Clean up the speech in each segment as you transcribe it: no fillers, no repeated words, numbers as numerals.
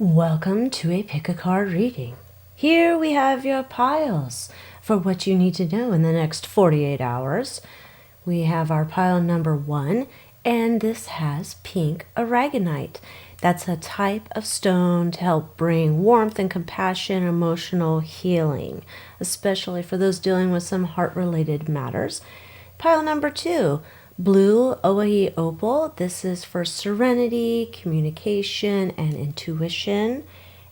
Welcome to a pick a card reading. Here we have your piles for what you need to know in the next 48 hours. We have our pile number 1, and this has pink aragonite. That's a type of stone to help bring warmth and compassion, emotional healing, especially for those dealing with some heart-related matters. Pile number 2, blue Oahi opal. This is for serenity, communication, and intuition.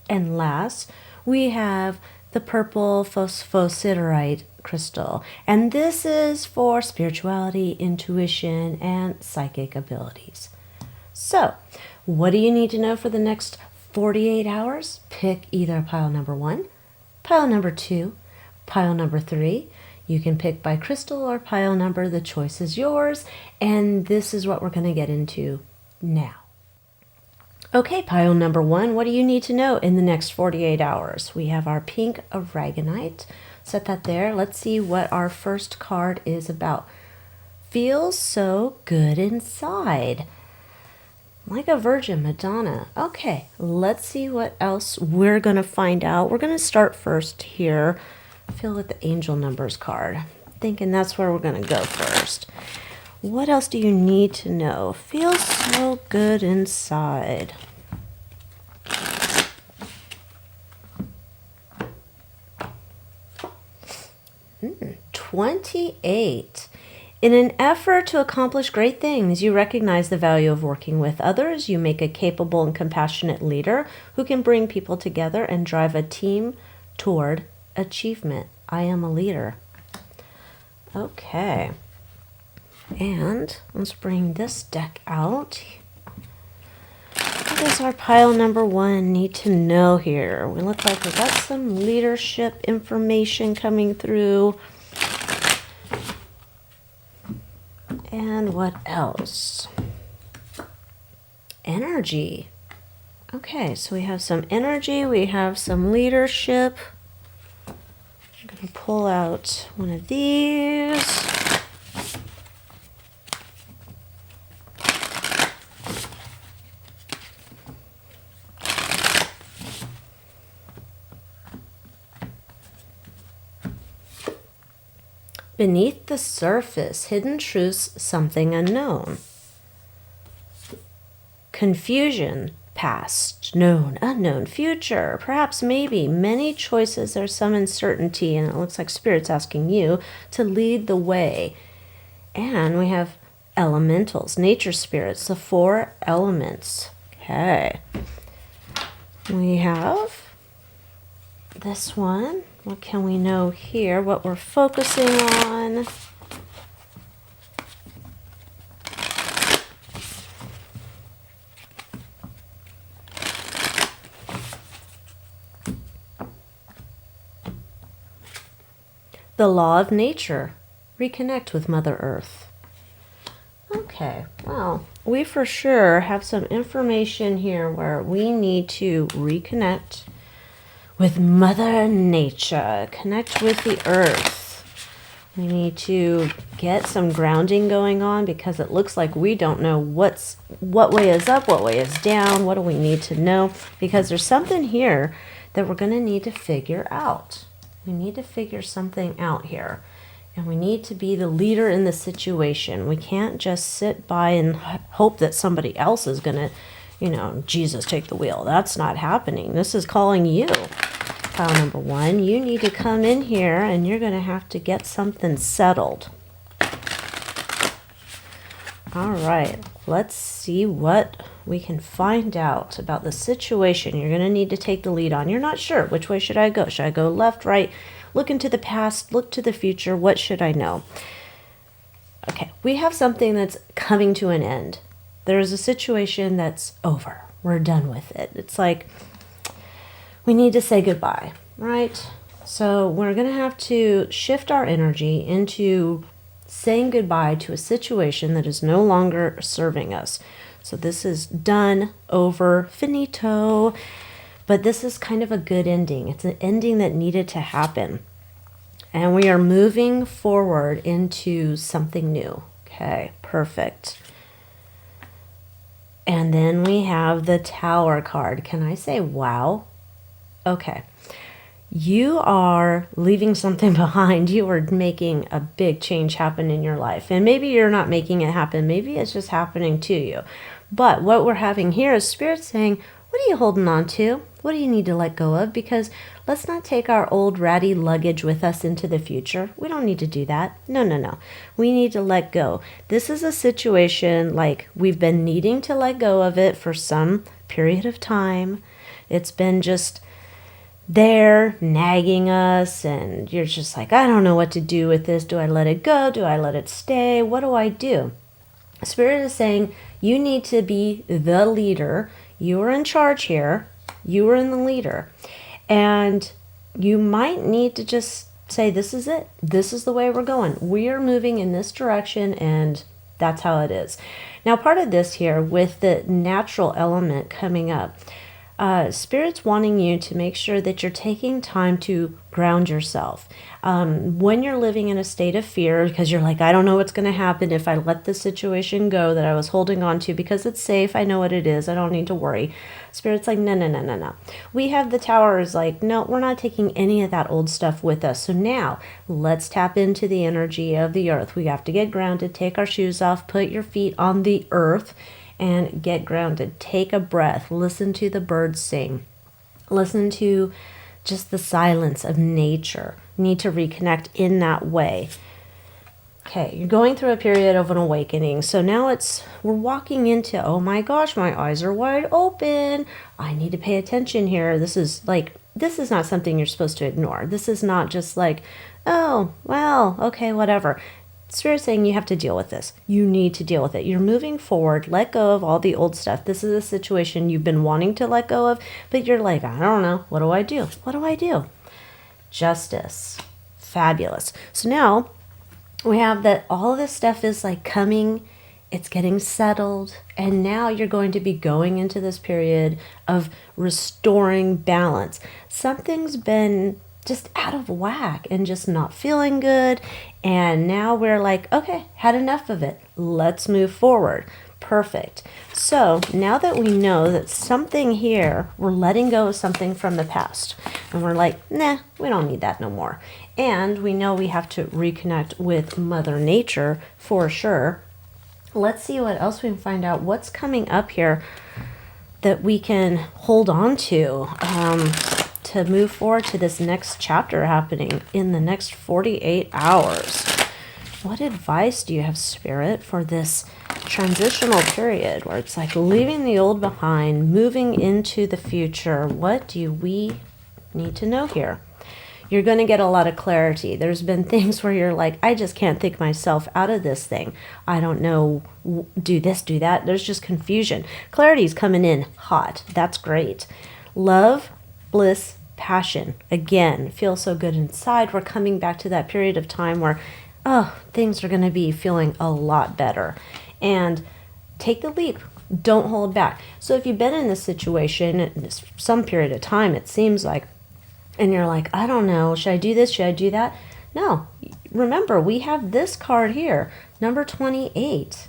And last, we have the purple phosphosiderite crystal. And this is for spirituality, intuition, and psychic abilities. So, what do you need to know for the next 48 hours? Pick either pile number 1, pile number 2, pile number 3. You can pick by crystal or pile number. The choice is yours. And this is what we're going to get into now. Okay, pile number 1. What do you need to know in the next 48 hours? We have our pink aragonite. Set that there. Let's see what our first card is about. Feels so good inside. Like a Virgin Madonna. Okay, let's see what else we're going to find out. We're going to start first here. Feel with the angel numbers card. Thinking that's where we're going to go first. What else do you need to know? Feels so good inside. 28. In an effort to accomplish great things, you recognize the value of working with others. You make a capable and compassionate leader who can bring people together and drive a team toward achievement. I am a leader. Okay. And let's bring this deck out. What does our pile number 1 need to know here? We look like we got some leadership information coming through. And what else? Energy. Okay, so we have some energy, we have some leadership. I'm going to pull out one of these. Beneath the surface, hidden truths, something unknown. Confusion, past, known, unknown, future, perhaps, maybe, many choices. There's some uncertainty, and it looks like Spirit's asking you to lead the way. And we have elementals, nature spirits, the 4 elements. Okay. We have this one. What can we know here? What we're focusing on. The law of nature. Reconnect with Mother Earth. Okay, well, we for sure have some information here where we need to reconnect with Mother Nature. Connect with the earth. We need to get some grounding going on because it looks like we don't know what way is up, what way is down, what do we need to know, because there's something here that we're going to need to figure out. We need to figure something out here. And we need to be the leader in the situation. We can't just sit by and hope that somebody else is going to, Jesus, take the wheel. That's not happening. This is calling you. Pile number 1, you need to come in here and you're going to have to get something settled. All right, let's see what we can find out about the situation you're going to need to take the lead on. You're not sure. Which way should I go? Should I go left, right? Look into the past, look to the future. What should I know? Okay, we have something that's coming to an end. There is a situation that's over. We're done with it. It's like we need to say goodbye, right? So we're going to have to shift our energy into saying goodbye to a situation that is no longer serving us. So this is done, over, finito. But this is kind of a good ending. It's an ending that needed to happen. And we are moving forward into something new. Okay, perfect. And then we have the Tower card. Can I say wow? Okay. You are leaving something behind. You are making a big change happen in your life. And maybe you're not making it happen. Maybe it's just happening to you. But what we're having here is Spirit saying, what are you holding on to? What do you need to let go of? Because let's not take our old ratty luggage with us into the future. We don't need to do that. No, no, no. We need to let go. This is a situation like we've been needing to let go of it for some period of time. It's been just there nagging us, and you're just like, I don't know what to do with this. Do I let it go? Do I let it stay? What do I do? Spirit is saying you need to be the leader. You are in charge here. You are in the leader. And you might need to just say, this is it. This is the way we're going. We are moving in this direction, and that's how it is. Now, part of this here with the natural element coming up, Spirit's wanting you to make sure that you're taking time to ground yourself. When you're living in a state of fear, because you're like, I don't know what's going to happen if I let this situation go that I was holding on to because it's safe. I know what it is. I don't need to worry. Spirit's like, no, no, no, no, no. We have the Tower is like, no, we're not taking any of that old stuff with us. So now let's tap into the energy of the earth. We have to get grounded, take our shoes off, put your feet on the earth, and get grounded. Take a breath. Listen to the birds sing. Listen to just the silence of nature. You need to reconnect in that way. Okay, you're going through a period of an awakening. So now we're walking into, oh my gosh, my eyes are wide open. I need to pay attention here. This is not something you're supposed to ignore. This is not just like, oh, well, okay, whatever. Spirit's saying you have to deal with this. You need to deal with it. You're moving forward. Let go of all the old stuff. This is a situation you've been wanting to let go of, but you're like, I don't know. What do I do? What do I do? Justice. Fabulous. So now we have that all of this stuff is like coming. It's getting settled. And now you're going to be going into this period of restoring balance. Something's been just out of whack and just not feeling good. And now we're like, okay, had enough of it. Let's move forward. Perfect. So now that we know that something here, we're letting go of something from the past. And we're like, nah, we don't need that no more. And we know we have to reconnect with Mother Nature for sure. Let's see what else we can find out. What's coming up here that we can hold on to move forward to this next chapter happening in the next 48 hours. What advice do you have, Spirit, for this transitional period where it's like leaving the old behind, moving into the future? What do we need to know here? You're going to get a lot of clarity. There's been things where you're like, I just can't think myself out of this thing. I don't know, do this, do that. There's just confusion. Clarity's coming in hot. That's great. Love, bliss, passion. Again, feels so good inside. We're coming back to that period of time where, things are going to be feeling a lot better. And take the leap. Don't hold back. So if you've been in this situation some period of time, it seems like, and you're like, I don't know, should I do this? Should I do that? No. Remember, we have this card here, number 28.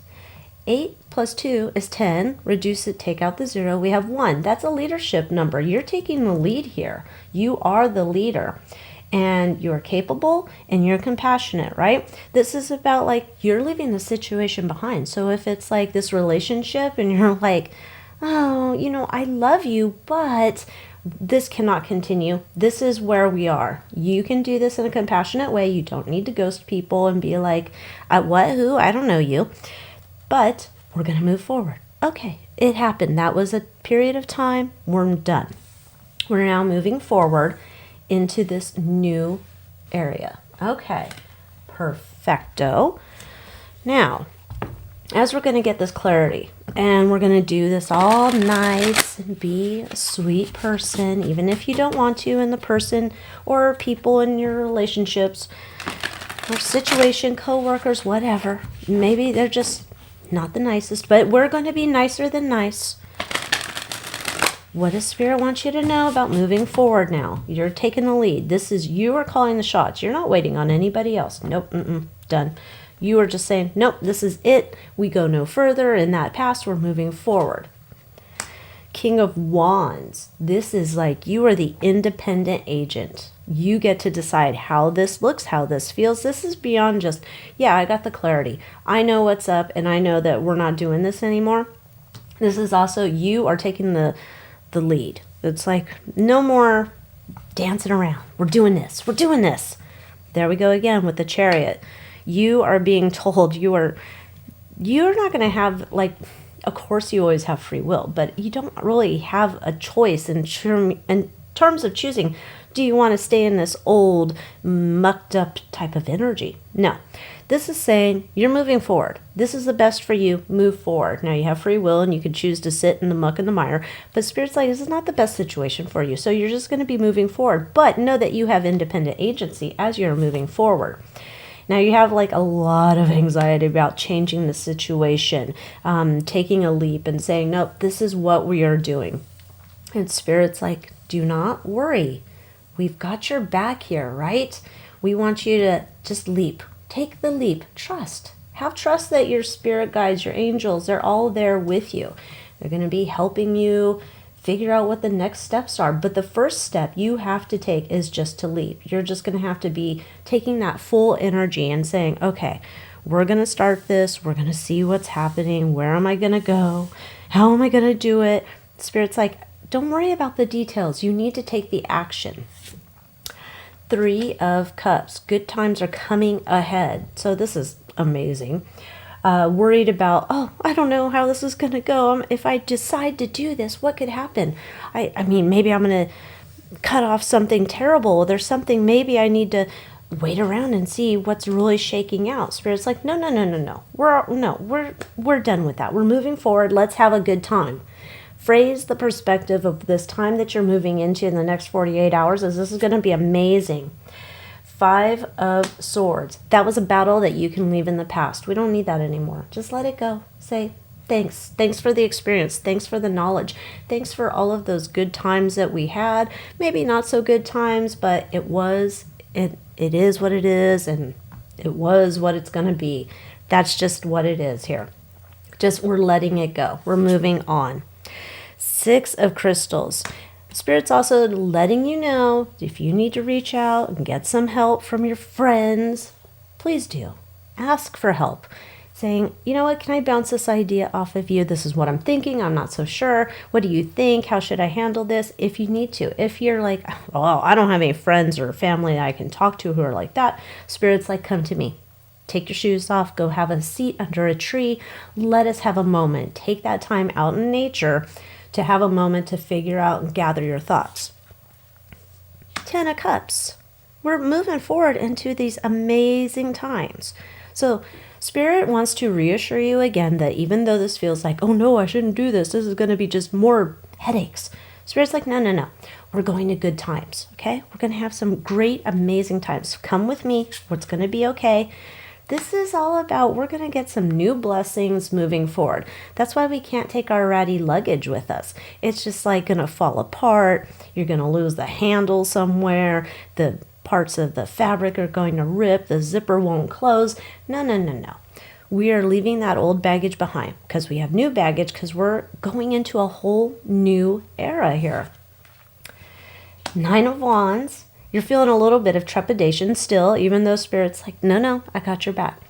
8 plus 2 is 10. Reduce it, take out the 0. We have 1. That's a leadership number. You're taking the lead here. You are the leader. And you're capable and you're compassionate, right? This is about like you're leaving the situation behind. So if it's like this relationship and you're like, oh, I love you, but this cannot continue. This is where we are. You can do this in a compassionate way. You don't need to ghost people and be like, what, who? I don't know you. But we're going to move forward. Okay, it happened. That was a period of time. We're done. We're now moving forward into this new area. Okay, perfecto. Now, as we're going to get this clarity, and we're going to do this all nice and be a sweet person, even if you don't want to, and the person or people in your relationships or situation, co-workers, whatever, maybe they're just not the nicest, but we're going to be nicer than nice. What does Spirit want you to know about moving forward now? You're taking the lead. You are calling the shots. You're not waiting on anybody else. Nope, done. You are just saying, nope, this is it. We go no further in that past. We're moving forward. King of Wands. This is like you are the independent agent. You get to decide how this looks, how this feels. This is beyond just, yeah, I got the clarity. I know what's up and I know that we're not doing this anymore. This is also, you are taking the lead. It's like, no more dancing around. We're doing this. We're doing this. There we go again with the Chariot. You are being told you're not going to have, like, of course you always have free will, but you don't really have a choice in terms of choosing. Do you want to stay in this old, mucked up type of energy? No. This is saying you're moving forward. This is the best for you. Move forward. Now you have free will and you can choose to sit in the muck and the mire, but Spirit's like, this is not the best situation for you. So you're just going to be moving forward, but know that you have independent agency as you're moving forward. Now you have like a lot of anxiety about changing the situation, taking a leap and saying, nope, this is what we are doing. And Spirit's like, do not worry. We've got your back here, right? We want you to just leap. Take the leap. Trust. Have trust that your spirit guides, your angels, they're all there with you. They're going to be helping you figure out what the next steps are. But the first step you have to take is just to leap. You're just going to have to be taking that full energy and saying, okay, we're going to start this. We're going to see what's happening. Where am I going to go? How am I going to do it? Spirit's like, don't worry about the details. You need to take the action. 3 of Cups. Good times are coming ahead. So this is amazing. Worried about, oh, I don't know how this is going to go. If I decide to do this, what could happen? I mean, maybe I'm going to cut off something terrible. There's something, maybe I need to wait around and see what's really shaking out. Spirit's like, no. We're done with that. We're moving forward. Let's have a good time. Phrase the perspective of this time that you're moving into in the next 48 hours as this is going to be amazing. 5 of Swords. That was a battle that you can leave in the past. We don't need that anymore. Just let it go. Say thanks. Thanks for the experience. Thanks for the knowledge. Thanks for all of those good times that we had. Maybe not so good times, but it is what it is, and it was what it's going to be. That's just what it is here. Just we're letting it go. We're moving on. 6 of Crystals. Spirit's also letting you know if you need to reach out and get some help from your friends, please do. Ask for help. Saying, you know what, can I bounce this idea off of you? This is what I'm thinking. I'm not so sure. What do you think? How should I handle this? If you need to. If you're like, oh, I don't have any friends or family that I can talk to who are like that, Spirit's like, come to me. Take your shoes off. Go have a seat under a tree. Let us have a moment. Take that time out in nature to have a moment to figure out and gather your thoughts. 10 of Cups. We're moving forward into these amazing times. So Spirit wants to reassure you again that even though this feels like, oh no, I shouldn't do this. This is going to be just more headaches. Spirit's like, no. We're going to good times, okay? We're going to have some great, amazing times. Come with me. It's going to be okay. This is all about, we're going to get some new blessings moving forward. That's why we can't take our ratty luggage with us. It's just like going to fall apart. You're going to lose the handle somewhere. The parts of the fabric are going to rip. The zipper won't close. No. We are leaving that old baggage behind because we have new baggage because we're going into a whole new era here. 9 of Wands. You're feeling a little bit of trepidation still, even though Spirit's like, no, I got your back.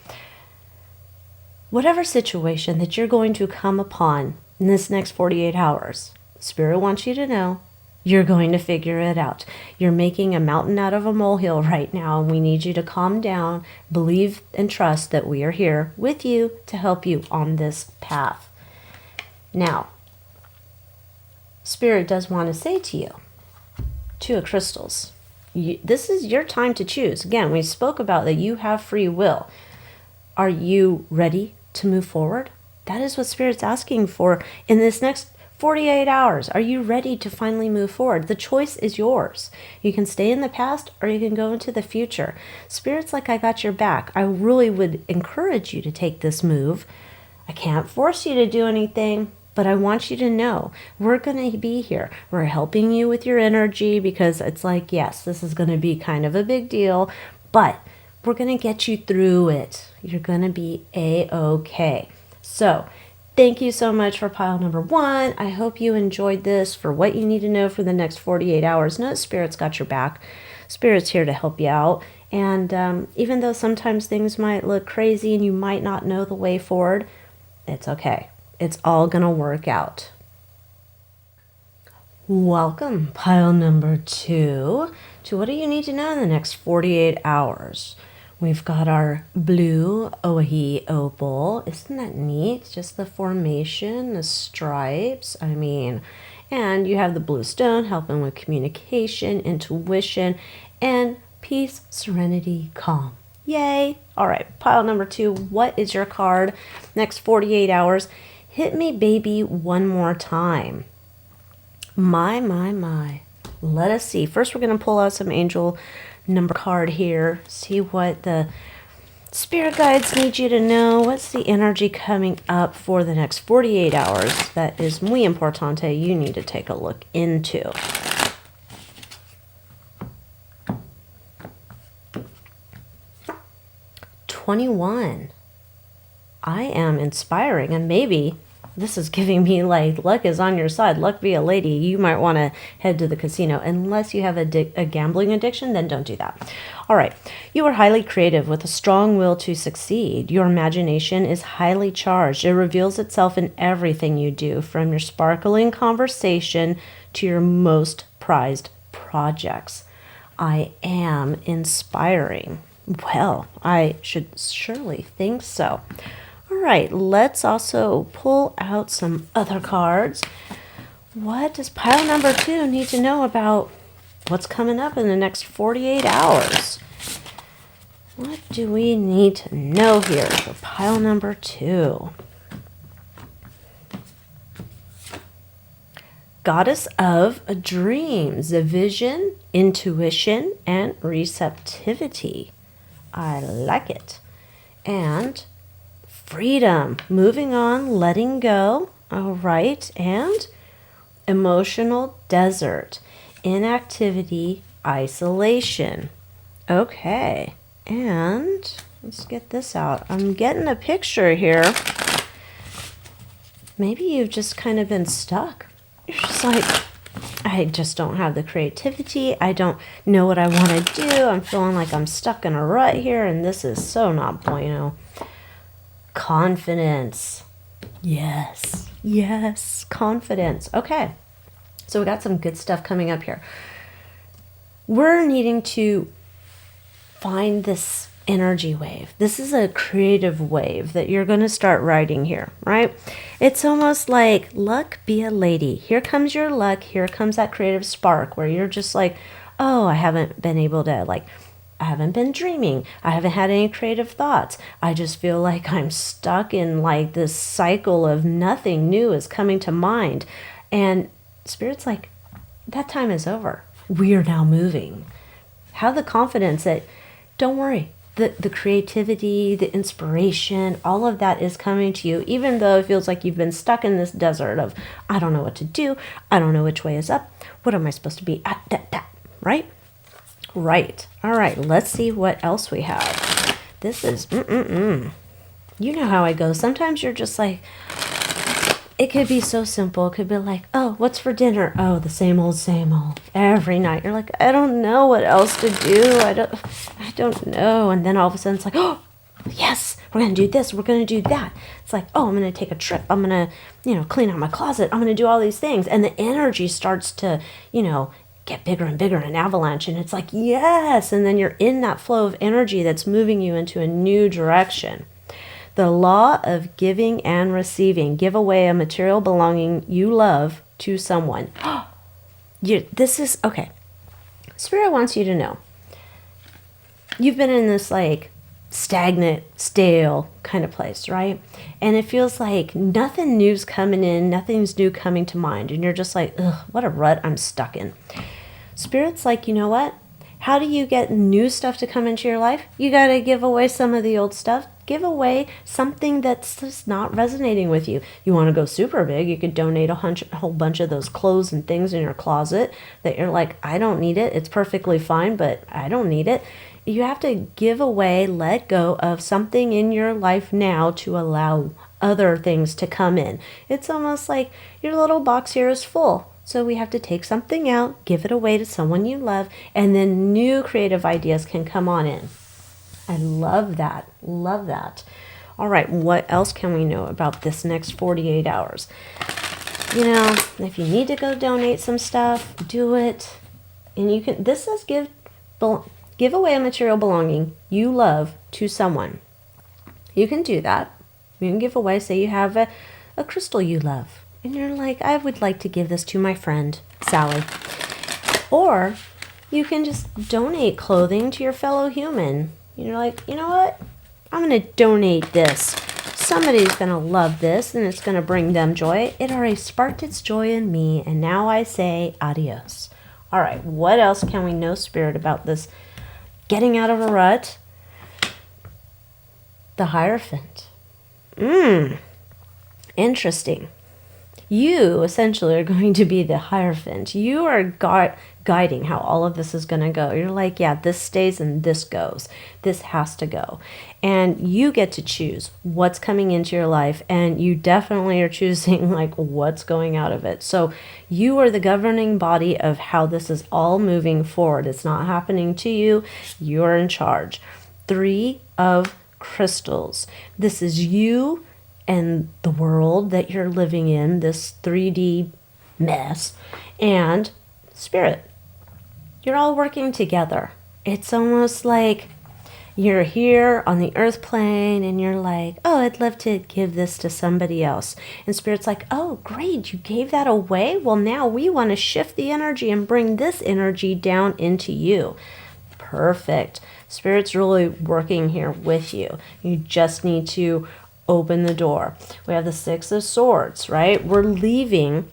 Whatever situation that you're going to come upon in this next 48 hours, Spirit wants you to know you're going to figure it out. You're making a mountain out of a molehill right now, and we need you to calm down, believe and trust that we are here with you to help you on this path. Now, Spirit does want to say to you, 2 of Crystals. This is your time to choose. Again, we spoke about that you have free will. Are you ready to move forward? That is what Spirit's asking for in this next 48 hours. Are you ready to finally move forward? The choice is yours. You can stay in the past or you can go into the future. Spirit's like, I got your back. I really would encourage you to take this move. I can't force you to do anything, but I want you to know we're going to be here. We're helping you with your energy because it's like, yes, this is going to be kind of a big deal, but we're going to get you through it. You're going to be A-okay. So Thank you so much for pile number 1. I hope you enjoyed this for what you need to know for the next 48 hours. Know Spirit's got your back. Spirit's here to help you out. And even though sometimes things might look crazy and you might not know the way forward, it's okay. It's all going to work out. Welcome, pile number 2, to what do you need to know in the next 48 hours. We've got our blue Oahi opal. Isn't that neat? Just the formation, the stripes. I mean, and you have the blue stone helping with communication, intuition, and peace, serenity, calm. Yay! All right, pile number 2. What is your card? Next 48 hours. Hit me, baby, one more time. My. Let us see. First, we're going to pull out some angel number card here. See what the spirit guides need you to know. What's the energy coming up for the next 48 hours? That is muy importante. You need to take a look into. $21. I am inspiring, and maybe this is giving me like luck is on your side. Luck be a lady. You might want to head to the casino. Unless you have a gambling addiction, then don't do that. All right. You are highly creative with a strong will to succeed. Your imagination is highly charged. It reveals itself in everything you do, from your sparkling conversation to your most prized projects. I am inspiring. Well, I should surely think so. All right, let's also pull out some other cards. What does pile number 2 need to know about what's coming up in the next 48 hours? What do we need to know here for pile number 2? Goddess of dreams, vision, intuition, and receptivity. I like it. And freedom, moving on, letting go. All right. And emotional desert, inactivity, isolation. Okay. And let's get this out. I'm getting a picture here. Maybe you've just kind of been stuck. You're just like, I just don't have the creativity. I don't know what I want to do. I'm feeling like I'm stuck in a rut here, and this is so not bueno. Confidence. Yes, confidence. Okay, so we got some good stuff coming up here. We're needing to find this energy wave. This is a creative wave that you're going to start riding here, right? It's almost like luck be a lady. Here comes your luck. Here comes that creative spark where you're just like, oh, I haven't been able to, like, I haven't been dreaming. I haven't had any creative thoughts. I just feel like I'm stuck in like this cycle of nothing new is coming to mind. And Spirit's like, that time is over. We are now moving. Have the confidence that, don't worry, the creativity, the inspiration, all of that is coming to you, even though it feels like you've been stuck in this desert of, I don't know what to do. I don't know which way is up. What am I supposed to be at? Right? Right. All right. Let's see what else we have. This is, You know how I go. Sometimes you're just like, it could be so simple. It could be like, oh, what's for dinner? Oh, the same old every night. You're like, I don't know what else to do. I don't know. And then all of a sudden it's like, oh, yes, we're going to do this. We're going to do that. It's like, oh, I'm going to take a trip. I'm going to, clean out my closet. I'm going to do all these things. And the energy starts to, get bigger and bigger, an avalanche. And it's like, yes. And then you're in that flow of energy that's moving you into a new direction. The law of giving and receiving. Give away a material belonging you love to someone. This is, okay. Spirit wants you to know. You've been in this like stagnant, stale kind of place, right? And it feels like nothing new's coming in, nothing's new coming to mind. And you're just like, ugh, what a rut I'm stuck in. Spirit's like, you know what? How do you get new stuff to come into your life? You got to give away some of the old stuff. Give away something that's just not resonating with you. You want to go super big, you could donate a whole bunch of those clothes and things in your closet that you're like, I don't need it. It's perfectly fine, but I don't need it. You have to give away, let go of something in your life now to allow other things to come in. It's almost like your little box here is full. So we have to take something out, give it away to someone you love, and then new creative ideas can come on in. I love that. Love that. All right, what else can we know about this next 48 hours? You know, if you need to go donate some stuff, do it. And you can, this says give away a material belonging you love to someone. You can do that. You can give away, say you have a crystal you love. And you're like, I would like to give this to my friend, Sally. Or you can just donate clothing to your fellow human. You're like, you know what? I'm going to donate this. Somebody's going to love this and it's going to bring them joy. It already sparked its joy in me, and now I say adios. All right, what else can we know, Spirit, about this getting out of a rut? The Hierophant. Interesting. You essentially are going to be the Hierophant. You are guiding how all of this is going to go. You're like, yeah, this stays and this goes. This has to go. And you get to choose what's coming into your life, and you definitely are choosing like what's going out of it. So you are the governing body of how this is all moving forward. It's not happening to you. You're in charge. 3 of crystals. This is you and the world that you're living in, this 3D mess, and Spirit. You're all working together. It's almost like you're here on the earth plane and you're like, oh, I'd love to give this to somebody else. And Spirit's like, oh, great, you gave that away? Well, now we want to shift the energy and bring this energy down into you. Perfect. Spirit's really working here with you. You just need to open the door. We have the 6 of Swords, right? We're leaving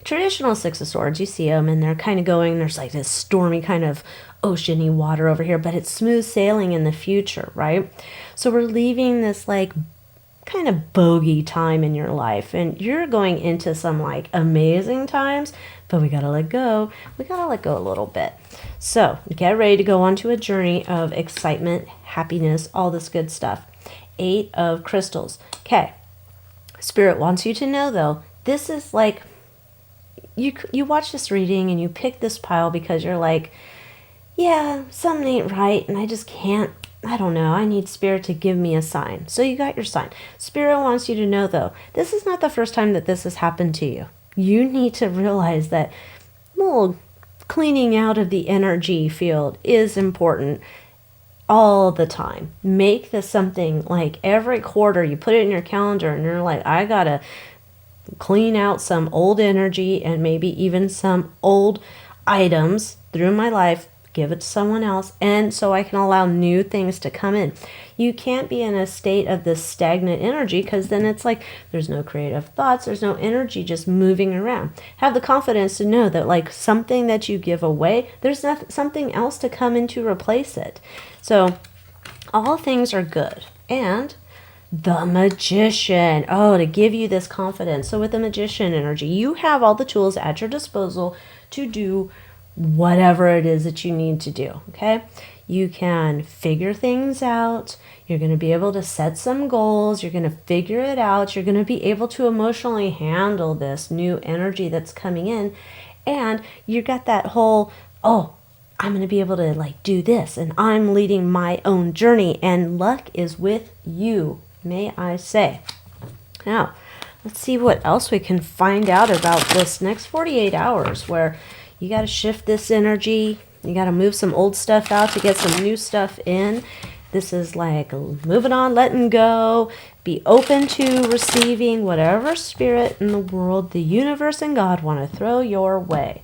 traditional 6 of Swords. You see them and they're kind of going, there's like this stormy kind of oceany water over here, but it's smooth sailing in the future, right? So we're leaving this like kind of bogey time in your life, and you're going into some like amazing times, but we got to let go. We got to let go a little bit. So get ready to go onto a journey of excitement, happiness, all this good stuff. 8 of crystals. Okay. Spirit wants you to know, though, this is like, you watch this reading and you pick this pile because you're like, yeah, something ain't right and I just can't, I don't know, I need Spirit to give me a sign. So you got your sign. Spirit wants you to know, though, this is not the first time that this has happened to you. You need to realize that little cleaning out of the energy field is important. All the time. Make this something like every quarter you put it in your calendar and you're like, I gotta clean out some old energy and maybe even some old items through my life, give it to someone else, and so I can allow new things to come in. You can't be in a state of this stagnant energy, because then it's like there's no creative thoughts, there's no energy just moving around. Have the confidence to know that like something that you give away, there's something else to come in to replace it. So all things are good. And the Magician, to give you this confidence. So with the Magician energy, you have all the tools at your disposal to do whatever it is that you need to do, okay? You can figure things out. You're going to be able to set some goals. You're going to figure it out. You're going to be able to emotionally handle this new energy that's coming in. And you got that whole, I'm going to be able to like do this, and I'm leading my own journey, and luck is with you, may I say. Now, let's see what else we can find out about this next 48 hours where you got to shift this energy. You got to move some old stuff out to get some new stuff in. This is like moving on, letting go. Be open to receiving whatever spirit in the world, the universe, and God want to throw your way.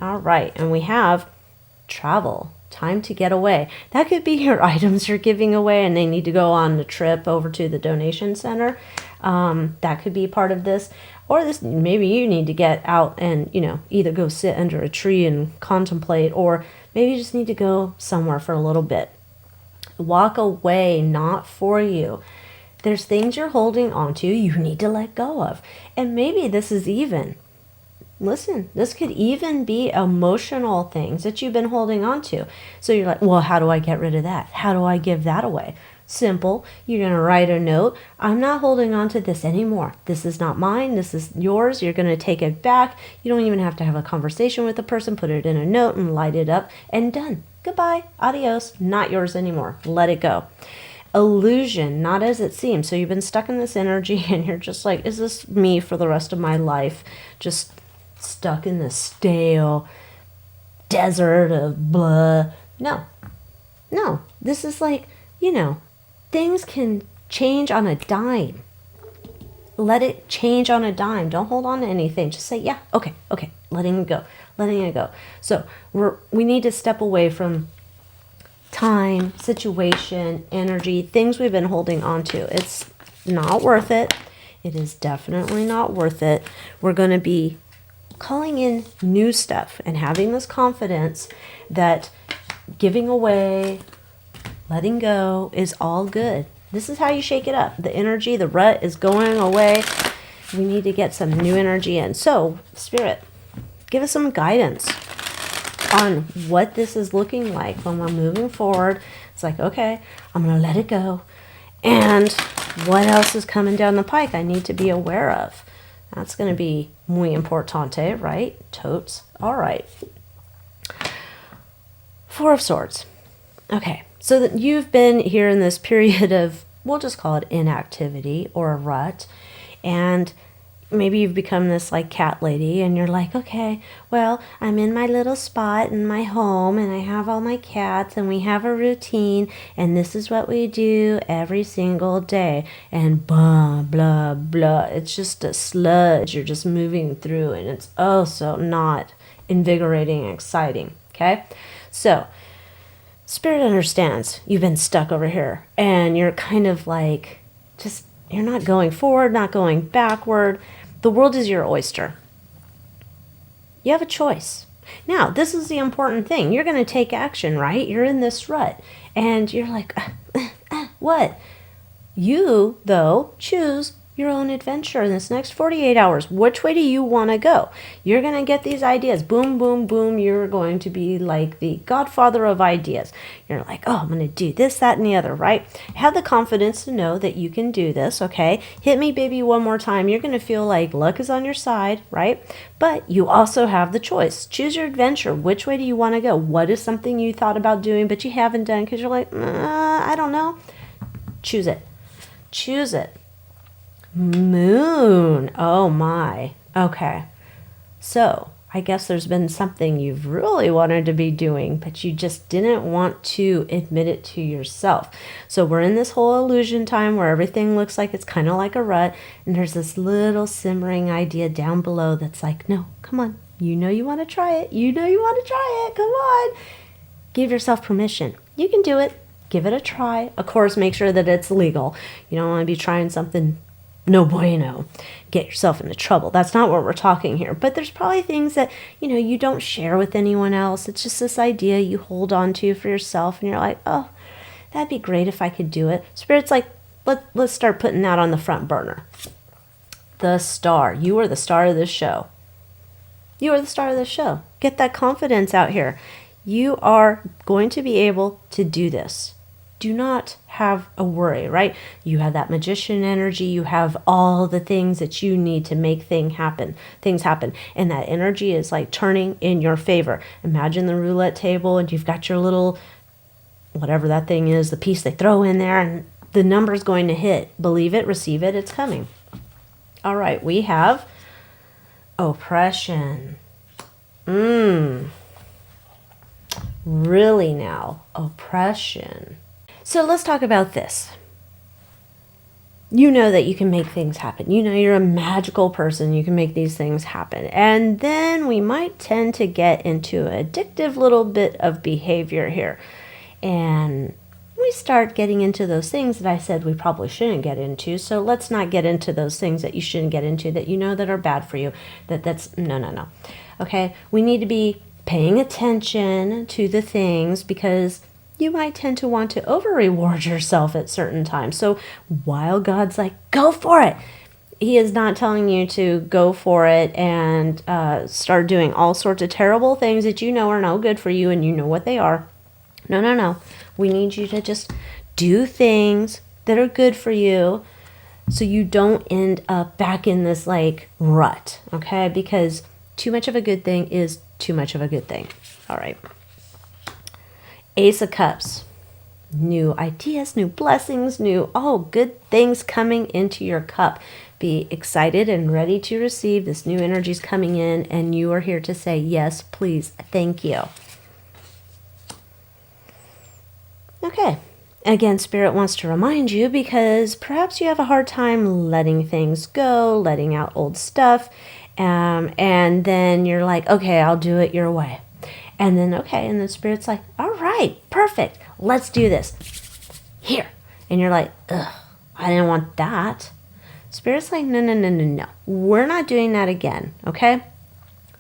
All right, and we have travel. Time to get away. That could be your items you're giving away and they need to go on the trip over to the donation center. That could be part of this. Or this, maybe you need to get out and, either go sit under a tree and contemplate, or maybe you just need to go somewhere for a little bit. Walk away, not for you. There's things you're holding onto you need to let go of. And maybe this is even, listen, this could even be emotional things that you've been holding on to. So you're like, well, how do I get rid of that? How do I give that away? Simple. You're going to write a note. I'm not holding on to this anymore. This is not mine. This is yours. You're going to take it back. You don't even have to have a conversation with the person. Put it in a note and light it up and done. Goodbye. Adios. Not yours anymore. Let it go. Illusion, not as it seems. So you've been stuck in this energy and you're just like, is this me for the rest of my life? Just stuck in this stale desert of blah. No. This is like, things can change on a dime. Let it change on a dime. Don't hold on to anything. Just say, yeah, okay, letting it go. So we need to step away from time, situation, energy, things we've been holding on to. It's not worth it. It is definitely not worth it. We're going to be calling in new stuff and having this confidence that giving away, letting go is all good. This is how you shake it up. The energy, the rut is going away. We need to get some new energy in. So, Spirit, give us some guidance on what this is looking like when we're moving forward. It's like, okay, I'm going to let it go. And what else is coming down the pike I need to be aware of? That's going to be muy importante, right? Totes. All right. Four of Swords. Okay. So that you've been here in this period of, we'll just call it inactivity or a rut. And maybe you've become this like cat lady and you're like, okay, well, I'm in my little spot in my home and I have all my cats and we have a routine and this is what we do every single day. And blah, blah, blah. It's just a sludge you're just moving through and it's oh so not invigorating and exciting. Okay? So, Spirit understands you've been stuck over here and you're kind of like, you're not going forward, not going backward. The world is your oyster. You have a choice. Now, this is the important thing. You're going to take action, right? You're in this rut and you're like, what? You, though, choose your own adventure in this next 48 hours. Which way do you want to go? You're going to get these ideas. Boom, boom, boom. You're going to be like the godfather of ideas. You're like, oh, I'm going to do this, that, and the other, right? Have the confidence to know that you can do this, okay? Hit me, baby, one more time. You're going to feel like luck is on your side, right? But you also have the choice. Choose your adventure. Which way do you want to go? What is something you thought about doing but you haven't done because you're like, I don't know. Choose it. Choose it. Moon. Oh my. Okay. So I guess there's been something you've really wanted to be doing, but you just didn't want to admit it to yourself. So we're in this whole illusion time where everything looks like it's kind of like a rut. And there's this little simmering idea down below that's like, no, come on. You know you want to try it. You know you want to try it. Come on. Give yourself permission. You can do it. Give it a try. Of course, make sure that it's legal. You don't want to be trying something no bueno, get yourself into trouble. That's not what we're talking here. But there's probably things that, you don't share with anyone else. It's just this idea you hold on to for yourself. And you're like, oh, that'd be great if I could do it. Spirit's like, let's start putting that on the front burner. The star. You are the star of this show. You are the star of this show. Get that confidence out here. You are going to be able to do this. Do not have a worry, right? You have that magician energy. You have all the things that you need to make things happen. And that energy is like turning in your favor. Imagine the roulette table and you've got your little, whatever that thing is, the piece they throw in there and the number's going to hit. Believe it, receive it, it's coming. All right, we have oppression. Really now, oppression. So let's talk about this. You know that you can make things happen. You know you're a magical person. You can make these things happen. And then we might tend to get into an addictive little bit of behavior here. And we start getting into those things that I said we probably shouldn't get into. So let's not get into those things that you shouldn't get into, that you know that are bad for you. That's no. Okay? We need to be paying attention to the things because you might tend to want to over-reward yourself at certain times. So while God's like, go for it, He is not telling you to go for it and start doing all sorts of terrible things that you know are no good for you and you know what they are. No. We need you to just do things that are good for you so you don't end up back in this like rut, okay? Because too much of a good thing is too much of a good thing. All right. Ace of Cups. New ideas, new blessings, new, good things coming into your cup. Be excited and ready to receive. This new energy is coming in, and you are here to say, yes, please, thank you. Okay. Again, Spirit wants to remind you because perhaps you have a hard time letting things go, letting out old stuff, and then you're like, okay, I'll do it your way. And then Spirit's like, all right, perfect. Let's do this. Here. And you're like, ugh, I didn't want that. Spirit's like, no. We're not doing that again, okay?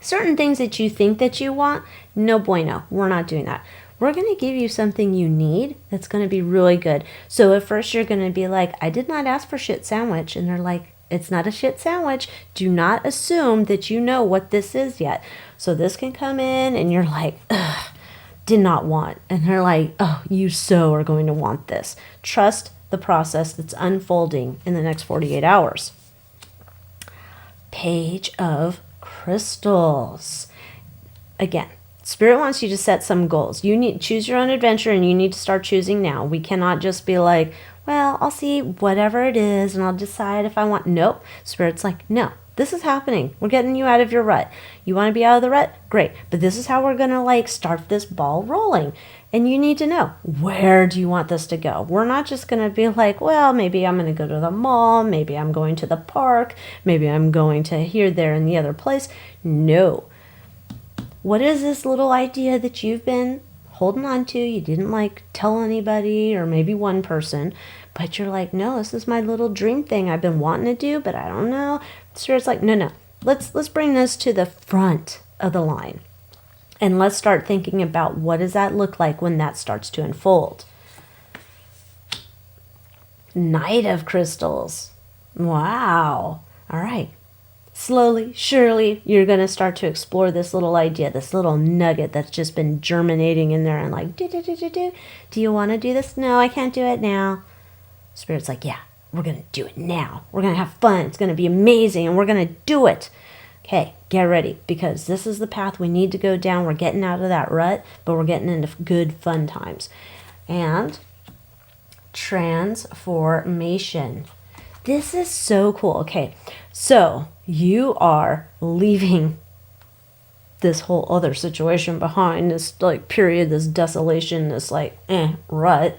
Certain things that you think that you want, no bueno. We're not doing that. We're going to give you something you need that's going to be really good. So at first you're going to be like, I did not ask for shit sandwich. And they're like, it's not a shit sandwich. Do not assume that you know what this is yet. So this can come in and you're like, ugh, did not want. And they're like, oh, you so are going to want this. Trust the process that's unfolding in the next 48 hours. Page of Crystals. Again, Spirit wants you to set some goals. You need choose your own adventure, and you need to start choosing now. We cannot just be like, well, I'll see whatever it is and I'll decide if I want. Nope. Spirit's like, no, this is happening. We're getting you out of your rut. You want to be out of the rut? Great. But this is how we're going to start this ball rolling. And you need to know, where do you want this to go? We're not just going to be like, well, maybe I'm going to go to the mall. Maybe I'm going to the park. Maybe I'm going to here, there, and the other place. No. What is this little idea that you've been holding on to? You didn't tell anybody or maybe one person, but you're like, no, this is my little dream thing I've been wanting to do, but I don't know. Spirit's like, no. Let's bring this to the front of the line. And let's start thinking about what does that look like when that starts to unfold. Knight of Crystals. Wow. All right. Slowly, surely, you're going to start to explore this little idea, this little nugget that's just been germinating in there and do you want to do this? No, I can't do it now. Spirit's like, yeah, we're going to do it now. We're going to have fun. It's going to be amazing, and we're going to do it. Okay, get ready, because this is the path we need to go down. We're getting out of that rut, but we're getting into good fun times. And transformation. This is so cool. Okay, so you are leaving this whole other situation behind, this period, this desolation, this rut.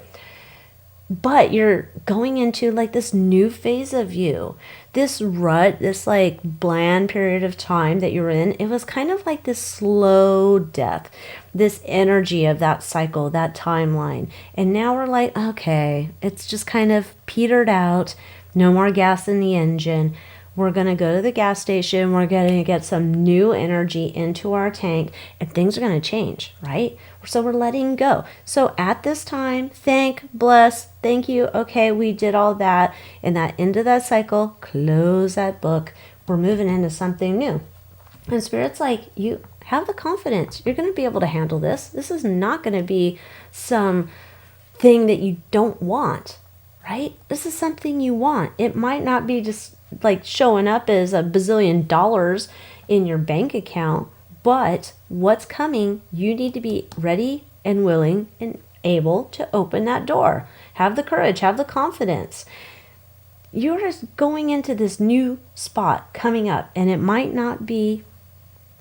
But you're going into this new phase of you. This rut, this bland period of time that you're in, it was kind of like this slow death, this energy of that cycle, that timeline. And now we're like, okay, it's just kind of petered out. No more gas in the engine. We're going to go to the gas station. We're going to get some new energy into our tank, and things are going to change, right? So we're letting go. So at this time, bless, thank you. Okay, we did all that. And that end of that cycle, close that book. We're moving into something new. And Spirit's like, you have the confidence. You're going to be able to handle this. This is not going to be some thing that you don't want, right? This is something you want. It might not be just showing up as $1 bazillion in your bank account, but what's coming, you need to be ready and willing and able to open that door. Have the courage, have the confidence. You're just going into this new spot coming up, and it might not be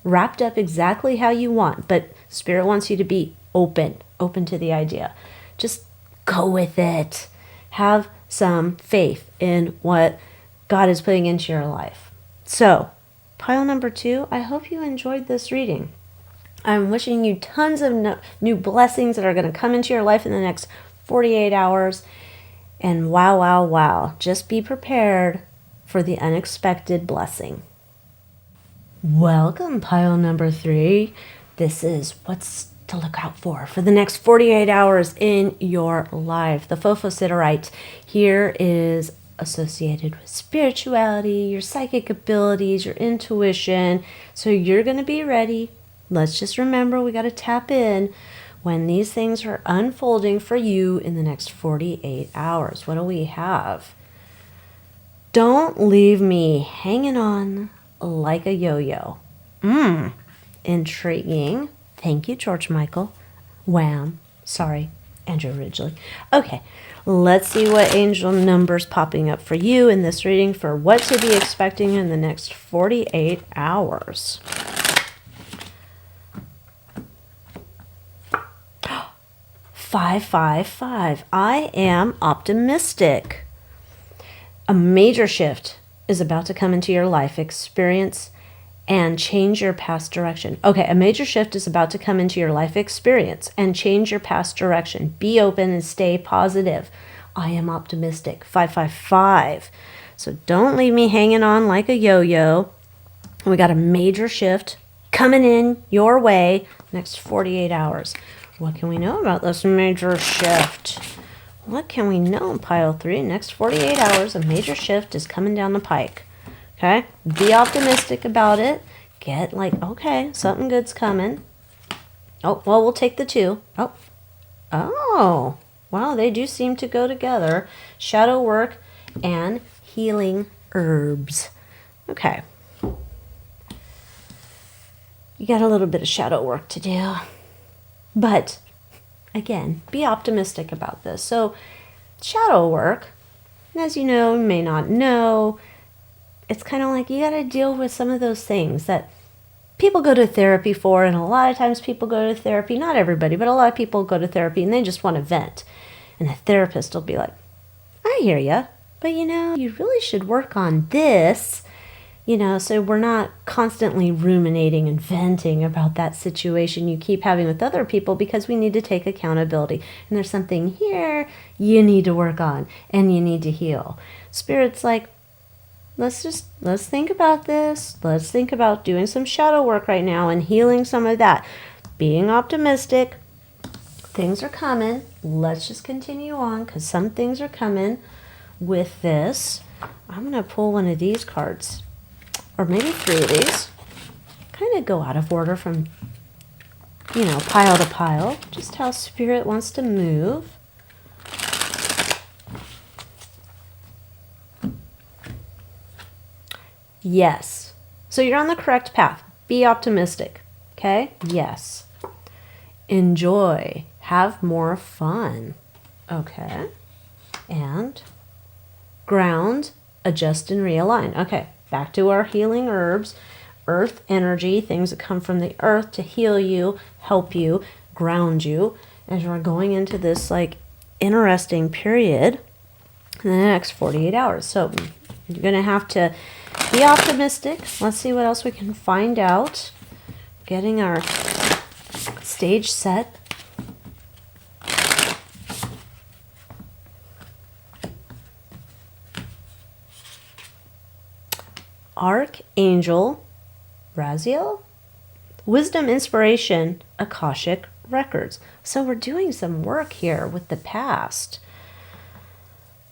wrapped up exactly how you want, but Spirit wants you to be open to the idea. Just go with it. Have some faith in what God is putting into your life. So, pile number 2, I hope you enjoyed this reading. I'm wishing you tons of new blessings that are going to come into your life in the next 48 hours. And wow. Just be prepared for the unexpected blessing. Welcome, pile number 3. This is what's to look out for the next 48 hours in your life. The Fofositterite here is associated with spirituality, your psychic abilities, your intuition. So you're going to be ready. Let's just remember we got to tap in when these things are unfolding for you in the next 48 hours. What do we have? Don't leave me hanging on like a yo-yo. Intriguing. Thank you, George Michael. Wham. Sorry, Andrew Ridgely. Okay, let's see what angel numbers popping up for you in this reading for what to be expecting in the next 48 hours. 555. I am optimistic. A major shift is about to come into your life experience and change your past direction. Okay, a major shift is about to come into your life experience and change your past direction. Be open and stay positive. I am optimistic. 555. So don't leave me hanging on like a yo-yo. We got a major shift coming in your way next 48 hours. What can we know about this major shift? What can we know in pile 3? Next 48 hours, a major shift is coming down the pike. Okay? Be optimistic about it. Get like, okay, something good's coming. Oh, well, we'll take the 2. Oh, wow, they do seem to go together. Shadow work and healing herbs. Okay. You got a little bit of shadow work to do. But again, be optimistic about this. So shadow work, as you know, you may not know, it's kind of like you got to deal with some of those things that people go to therapy for. And a lot of times people go to therapy, not everybody, but a lot of people go to therapy and they just want to vent. And the therapist will be like, I hear you, but you really should work on this. So we're not constantly ruminating and venting about that situation you keep having with other people, because we need to take accountability. And there's something here you need to work on and you need to heal. Spirit's like, let's think about this. Let's think about doing some shadow work right now and healing some of that. Being optimistic. Things are coming. Let's just continue on because some things are coming with this. I'm going to pull one of these cards. Or maybe 3 of these. Kind of go out of order from, pile to pile. Just how Spirit wants to move. Yes. So you're on the correct path. Be optimistic. Okay? Yes. Enjoy. Have more fun. Okay. And ground, adjust, and realign. Okay. Back to our healing herbs, earth energy, things that come from the earth to heal you, help you, ground you, as we're going into this interesting period in the next 48 hours. So you're going to have to be optimistic. Let's see what else we can find out. Getting our stage set. Archangel Raziel, Wisdom, Inspiration, Akashic Records. So we're doing some work here with the past.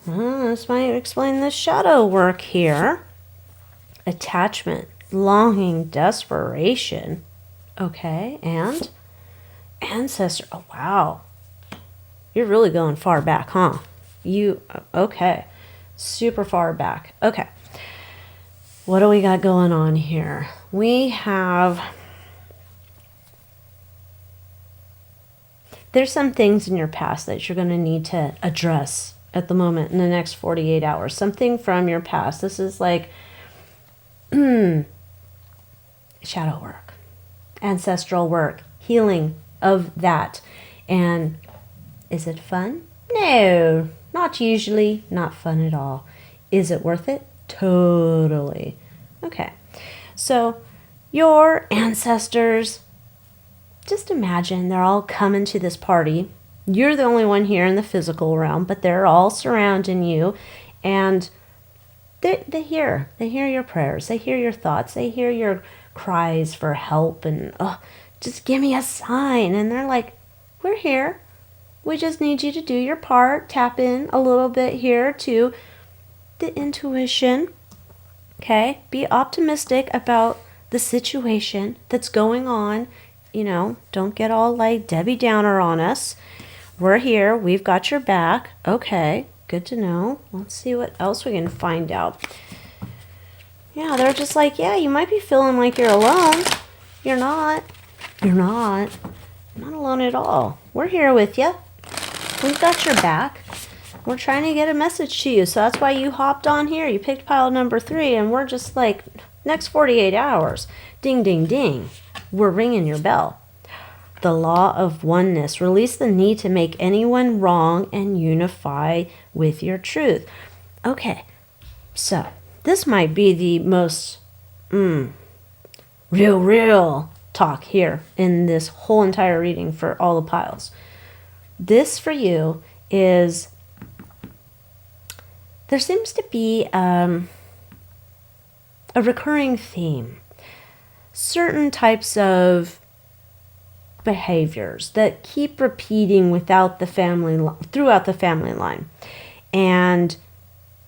This might explain the shadow work here. Attachment, longing, desperation. Okay, and ancestor. Oh, wow. You're really going far back, huh? Okay. Super far back. Okay. What do we got going on here? We have... There's some things in your past that you're going to need to address at the moment in the next 48 hours. Something from your past. This is like shadow work, ancestral work, healing of that. And is it fun? No, not usually. Not fun at all. Is it worth it? Totally. Okay. So your ancestors, just imagine they're all coming to this party. You're the only one here in the physical realm, but they're all surrounding you, and they hear your prayers, they hear your thoughts, they hear your cries for help, and just give me a sign. And they're like, we're here. We just need you to do your part. Tap in a little bit here to the intuition. Okay? Be optimistic about the situation that's going on don't get all like Debbie Downer on us. We're here. We've got your back. Okay, good to know. Let's see what else we can find out. Yeah, they're just like, yeah, you might be feeling like you're alone. You're not. You're not. Not alone at all. We're here with you. We've got your back. We're trying to get a message to you. So that's why you hopped on here. You picked pile number 3, and we're just like, next 48 hours. Ding, ding, ding. We're ringing your bell. The law of oneness. Release the need to make anyone wrong and unify with your truth. Okay, so this might be the most real talk here in this whole entire reading for all the piles. This for you is, there seems to be a recurring theme. Certain types of behaviors that keep repeating throughout the family line. And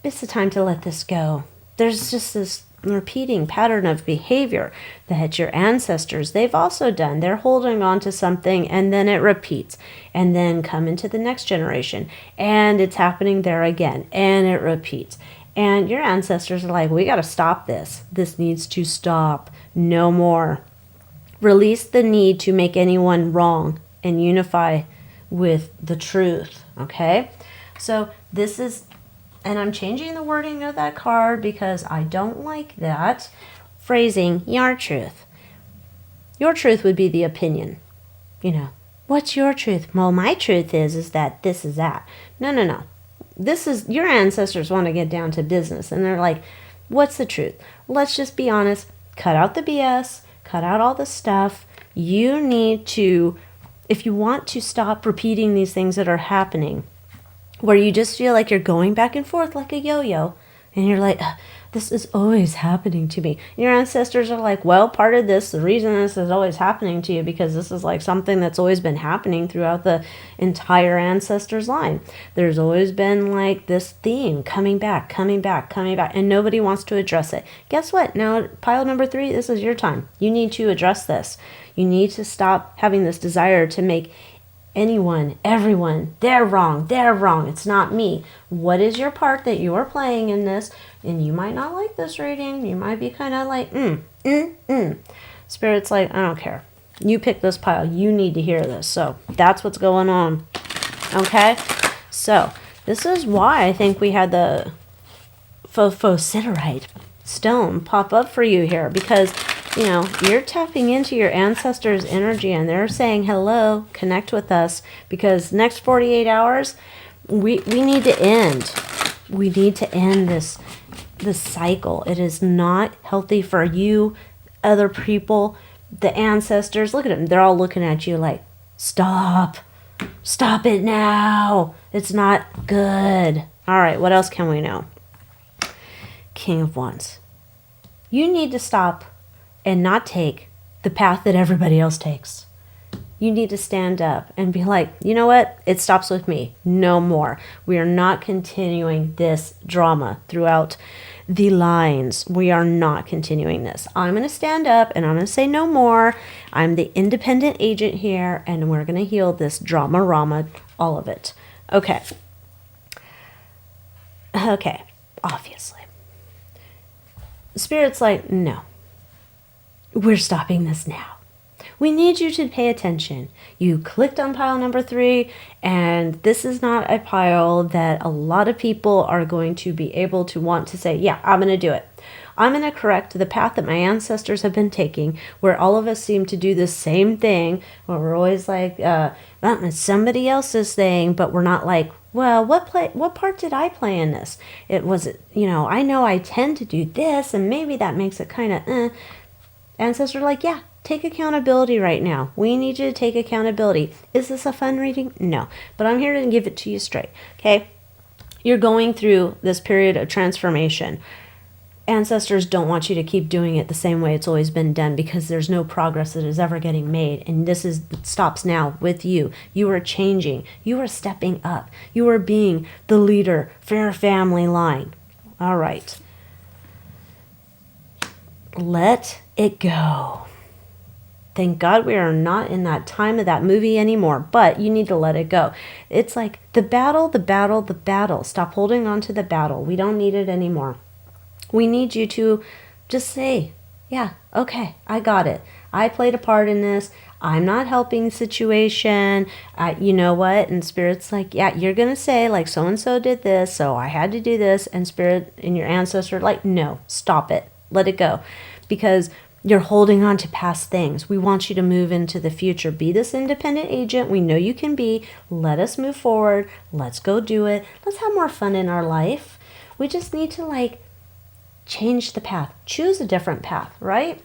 it's the time to let this go. There's just this repeating pattern of behavior that your ancestors, they've also done. They're holding on to something, and then it repeats, and then come into the next generation, and it's happening there again, and it repeats. And your ancestors are like, we got to stop this. This needs to stop. No more. Release the need to make anyone wrong and unify with the truth. Okay? So this is, and I'm changing the wording of that card because I don't like that phrasing, your truth. Your truth would be the opinion. What's your truth? Well, my truth is that this is that. No. This is, your ancestors want to get down to business, and they're like, what's the truth? Let's just be honest. Cut out the BS. Cut out all the stuff. You need to, if you want to stop repeating these things that are happening, where you just feel like you're going back and forth like a yo-yo, and you're like, this is always happening to me. And your ancestors are like, well, part of this, the reason this is always happening to you, because this is like something that's always been happening throughout the entire ancestors line. There's always been like this theme coming back, and nobody wants to address it. Guess what? Now, pile number 3, this is your time. You need to address this. You need to stop having this desire to make anyone, everyone, they're wrong. It's not me. What is your part that you are playing in this? And you might not like this reading. You might be kind of like, Spirit's like, I don't care. You pick this pile. You need to hear this. So that's what's going on. Okay? So this is why I think we had the phosphorite stone pop up for you here, because you're tapping into your ancestors' energy, and they're saying, hello, connect with us, because next 48 hours, we need to end. We need to end this cycle. It is not healthy for you, other people, the ancestors. Look at them. They're all looking at you like, stop it now. It's not good. All right, what else can we know? King of Wands. You need to stop and not take the path that everybody else takes. You need to stand up and be like, you know what? It stops with me. No more. We are not continuing this drama throughout the lines. We are not continuing this. I'm going to stand up and I'm going to say no more. I'm the independent agent here, and we're going to heal this drama-rama, all of it. Okay, obviously. Spirit's like, no. We're stopping this now. We need you to pay attention. You clicked on pile number 3, and this is not a pile that a lot of people are going to be able to want to say, yeah, I'm going to do it. I'm going to correct the path that my ancestors have been taking, where all of us seem to do the same thing, where we're always like, somebody else's thing, but we're not like, well, what part did I play in this? I know I tend to do this, and maybe that makes it kind of, Ancestors are like, yeah, take accountability right now. We need you to take accountability. Is this a fun reading? No. But I'm here to give it to you straight, okay? You're going through this period of transformation. Ancestors don't want you to keep doing it the same way it's always been done, because there's no progress that is ever getting made. And it stops now with you. You are changing. You are stepping up. You are being the leader for your family line. All right. Let it go. Thank God we are not in that time of that movie anymore, but you need to let it go. It's like the battle, the battle, the battle. Stop holding on to the battle. We don't need it anymore. We need you to just say, yeah, okay, I got it. I played a part in this. I'm not helping the situation. You know what? And Spirit's like, yeah, you're going to say like so-and-so did this, so I had to do this. And Spirit and your ancestor like, no, stop it. Let it go. Because you're holding on to past things. We want you to move into the future. Be this independent agent. We know you can be. Let us move forward. Let's go do it. Let's have more fun in our life. We just need to like change the path. Choose a different path, right?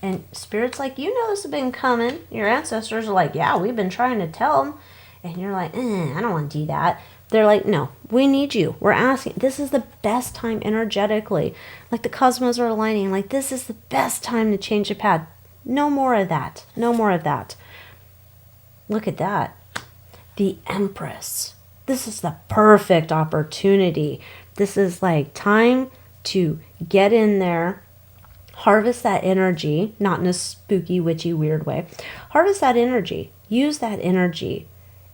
And Spirit's like, you know this has been coming. Your ancestors are like, yeah, we've been trying to tell them. And you're like, I don't want to do that. They're like, no, we need you. We're asking. This is the best time energetically. Like the cosmos are aligning. Like this is the best time to change the path. No more of that. No more of that. Look at that. The Empress. This is the perfect opportunity. This is like time to get in there, harvest that energy, not in a spooky, witchy, weird way. Harvest that energy. Use that energy.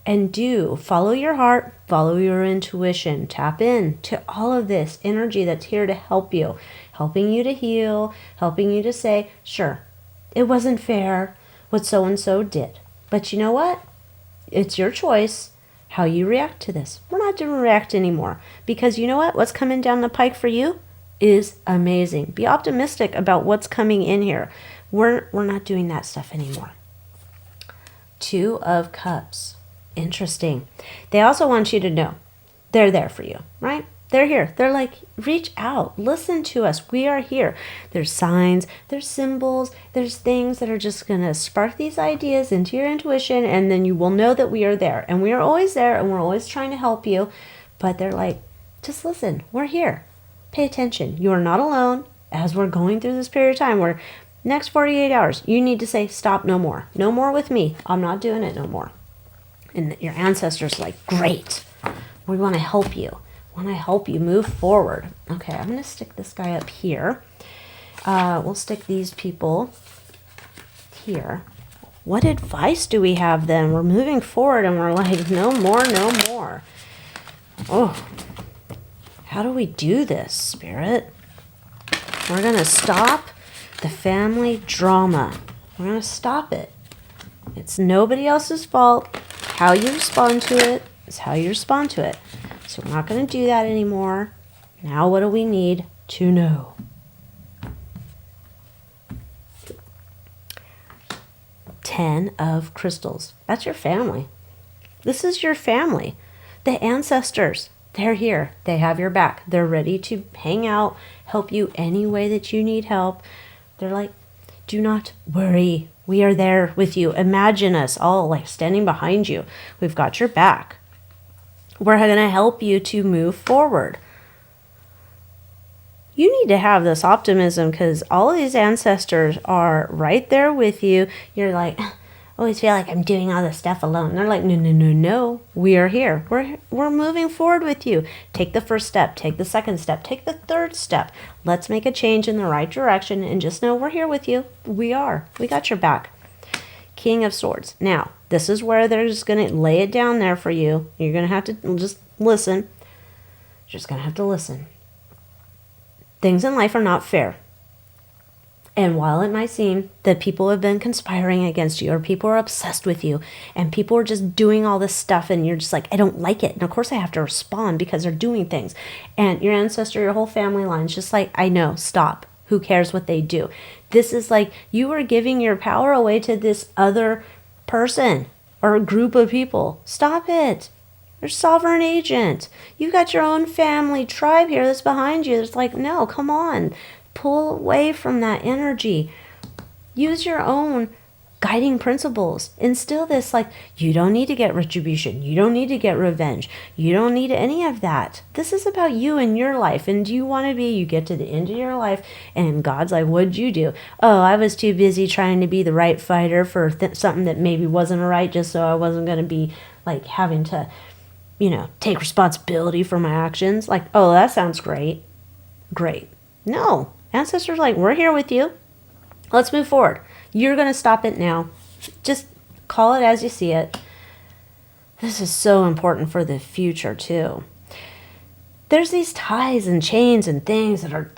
And follow your heart, follow your intuition, tap in to all of this energy that's here to help you, helping you to heal, helping you to say, sure, it wasn't fair what so-and-so did. But you know what? It's your choice how you react to this. We're not going to react anymore because you know what? What's coming down the pike for you is amazing. Be optimistic about what's coming in here. We're not doing that stuff anymore. 2 of Cups. Interesting. They also want you to know they're there for you, right? They're here. They're like, reach out. Listen to us. We are here. There's signs. There's symbols. There's things that are just going to spark these ideas into your intuition. And then you will know that we are there. And we are always there. And we're always trying to help you. But they're like, just listen. We're here. Pay attention. You are not alone. As we're going through this period of time where next 48 hours, you need to say, stop, no more. No more with me. I'm not doing it no more. And your ancestors are like, great. We want to help you. We want to help you move forward. Okay, I'm going to stick this guy up here. We'll stick these people here. What advice do we have then? We're moving forward and we're like, no more, no more. Oh, how do we do this, Spirit? We're going to stop the family drama. We're going to stop it. It's nobody else's fault. How you respond to it is how you respond to it. So we're not going to do that anymore. Now what do we need to know? 10 of Crystals. That's your family. This is your family. The ancestors, they're here. They have your back. They're ready to hang out, help you any way that you need help. They're like, do not worry. We are there with you. Imagine us all like standing behind you. We've got your back. We're going to help you to move forward. You need to have this optimism because all of these ancestors are right there with you. You're like, I always feel like I'm doing all this stuff alone. They're like, no, no, no, no. We are here. We're moving forward with you. Take the first step. Take the second step. Take the third step. Let's make a change in the right direction and just know we're here with you. We are. We got your back. King of Swords. Now, this is where they're just going to lay it down there for you. You're going to have to just listen. You're just going to have to listen. Things in life are not fair. And while it might seem that people have been conspiring against you or people are obsessed with you and people are just doing all this stuff and you're just like, I don't like it. And of course I have to respond because they're doing things. And your ancestor, your whole family line is just like, I know, stop. Who cares what they do? This is like you are giving your power away to this other person or a group of people. Stop it. You're sovereign agent. You've got your own family tribe here that's behind you. It's like, no, come on. Pull away from that energy. Use your own guiding principles. Instill this like, you don't need to get retribution. You don't need to get revenge. You don't need any of that. This is about you and your life. And do you want to be, you get to the end of your life and God's like, what'd you do? Oh, I was too busy trying to be the right fighter for something that maybe wasn't right just so I wasn't going to be like having to, take responsibility for my actions. Like, oh, that sounds great. Great. No. Ancestors like, we're here with you. Let's move forward. You're going to stop it now. Just call it as you see it. This is so important for the future too. There's these ties and chains and things that are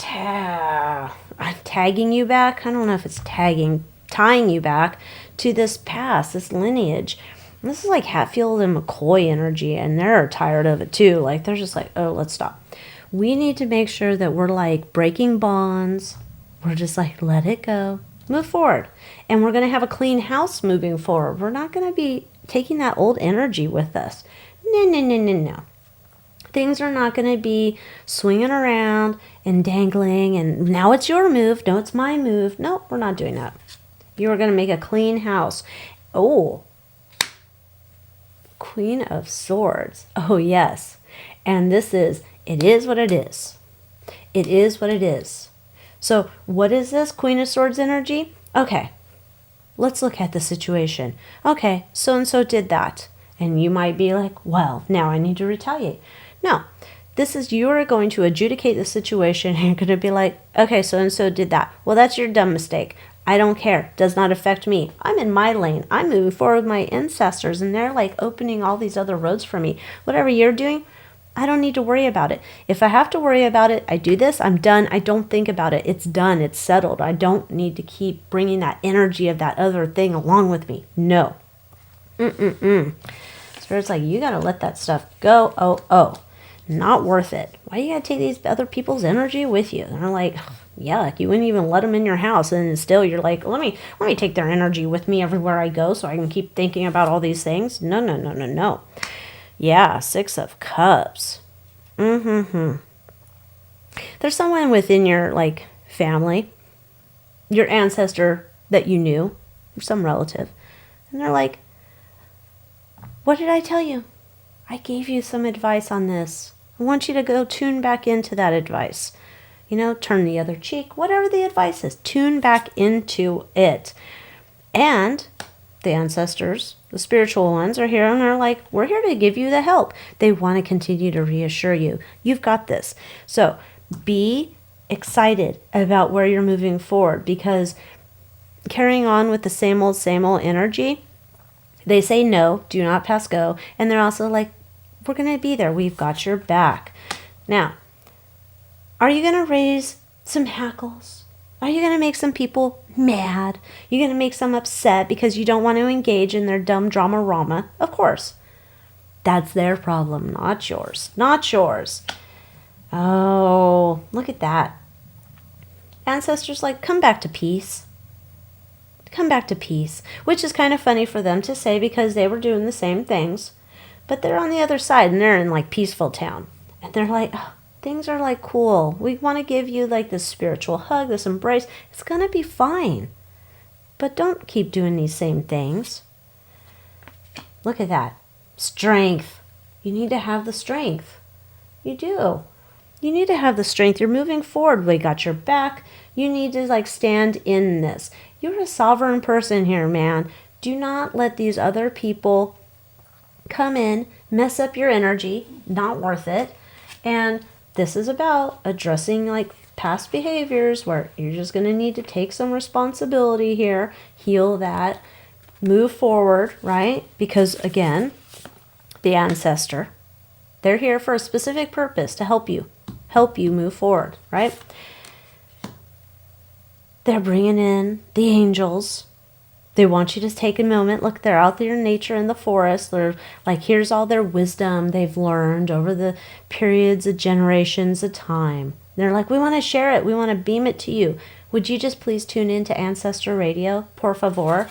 tagging you back. I don't know if it's tying you back to this past, this lineage. And this is like Hatfield and McCoy energy, and they're tired of it too. Like they're just like, oh, let's stop. We need to make sure that we're like breaking bonds. We're just like, let it go. Move forward. And we're going to have a clean house moving forward. We're not going to be taking that old energy with us. No. Things are not going to be swinging around and dangling and now it's your move. No, it's my move. No, we're not doing that. You are going to make a clean house. Oh, Queen of Swords. Oh, yes. And this is, it is what it is. It is what it is. So what is this Queen of Swords energy? Okay, let's look at the situation. Okay, so-and-so did that. And you might be like, well, now I need to retaliate. No, this is, you are going to adjudicate the situation and you're going to be like, okay, so-and-so did that. Well, that's your dumb mistake. I don't care. Does not affect me. I'm in my lane. I'm moving forward with my ancestors and they're like opening all these other roads for me. Whatever you're doing, I don't need to worry about it. If I have to worry about it, I do this, I'm done. I don't think about it. It's done. It's settled. I don't need to keep bringing that energy of that other thing along with me. No. Spirit's like, you got to let that stuff go. Oh. Not worth it. Why do you got to take these other people's energy with you? And they're like, yuck, you wouldn't even let them in your house. And still you're like, let me take their energy with me everywhere I go so I can keep thinking about all these things. No. Yeah, 6 of Cups. There's someone within your like family, your ancestor that you knew, or some relative, and they're like, what did I tell you? I gave you some advice on this. I want you to go tune back into that advice. You know, turn the other cheek, whatever the advice is, tune back into it. And the ancestors, the spiritual ones, are here and they're like, we're here to give you the help. They want to continue to reassure you. You've got this. So be excited about where you're moving forward, because carrying on with the same old energy, they say no, do not pass go. And they're also like, we're going to be there. We've got your back. Now, are you going to raise some hackles? Are you going to make some people mad? You're going to make some upset because you don't want to engage in their dumb drama-rama? Of course. That's their problem, not yours. Not yours. Oh, look at that. Ancestors like, come back to peace. Come back to peace. Which is kind of funny for them to say because they were doing the same things. But they're on the other side and they're in like peaceful town. And they're like, oh, things are like cool. We want to give you like this spiritual hug, this embrace. It's going to be fine. But don't keep doing these same things. Look at that. Strength. You need to have the strength. You do. You need to have the strength. You're moving forward. We got your back. You need to like stand in this. You're a sovereign person here, man. Do not let these other people come in, mess up your energy. Not worth it. And this is about addressing like past behaviors where you're just going to need to take some responsibility here, heal that, move forward, right? Because again, the ancestor, they're here for a specific purpose to help you move forward, right? They're bringing in the angels. They want you to take a moment. Look, they're out there in nature in the forest. They're like, here's all their wisdom they've learned over the periods of generations of time. They're like, we want to share it. We want to beam it to you. Would you just please tune in to Ancestor Radio, por favor?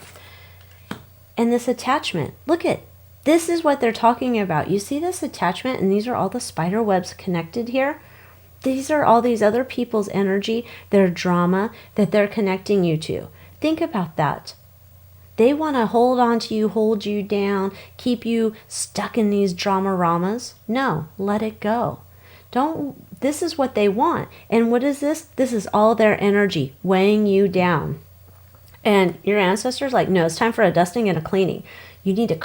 And this attachment, look at, this is what they're talking about. You see this attachment, and these are all the spider webs connected here. These are all these other people's energy, their drama that they're connecting you to. Think about that. They want to hold on to you, hold you down, keep you stuck in these drama-ramas. No, let it go. This is what they want. And what is this? This is all their energy weighing you down. And your ancestors like, no, it's time for a dusting and a cleaning. You need to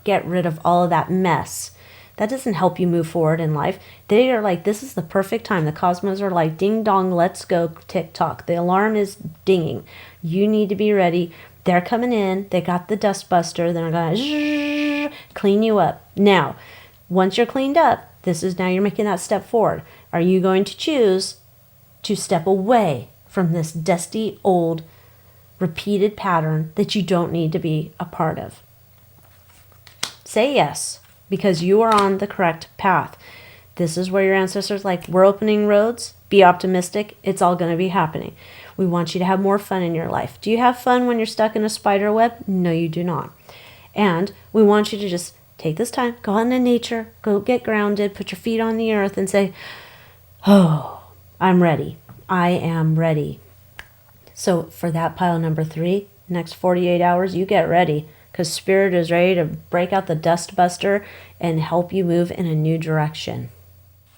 get rid of all of that mess. That doesn't help you move forward in life. They are like, this is the perfect time. The cosmos are like, ding dong, let's go, tick tock. The alarm is dinging. You need to be ready. They're coming in. They got the dust buster. They're going to clean you up. Now, once you're cleaned up, this is now you're making that step forward. Are you going to choose to step away from this dusty, old, repeated pattern that you don't need to be a part of? Say yes, because you are on the correct path. This is where your ancestors like, we're opening roads. Be optimistic. It's all going to be happening. We want you to have more fun in your life. Do you have fun when you're stuck in a spider web? No, you do not. And we want you to just take this time, go out into nature, go get grounded, put your feet on the earth and say, oh, I'm ready. I am ready. So for that pile number 3, next 48 hours, you get ready, because Spirit is ready to break out the dust buster and help you move in a new direction.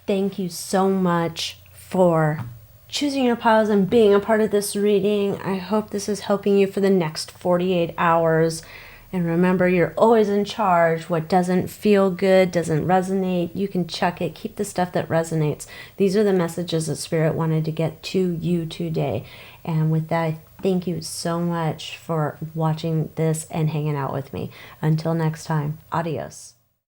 Thank you so much for choosing your piles and being a part of this reading. I hope this is helping you for the next 48 hours. And remember, you're always in charge. What doesn't feel good, doesn't resonate, you can chuck it. Keep the stuff that resonates. These are the messages that Spirit wanted to get to you today. And with that, thank you so much for watching this and hanging out with me. Until next time, adios.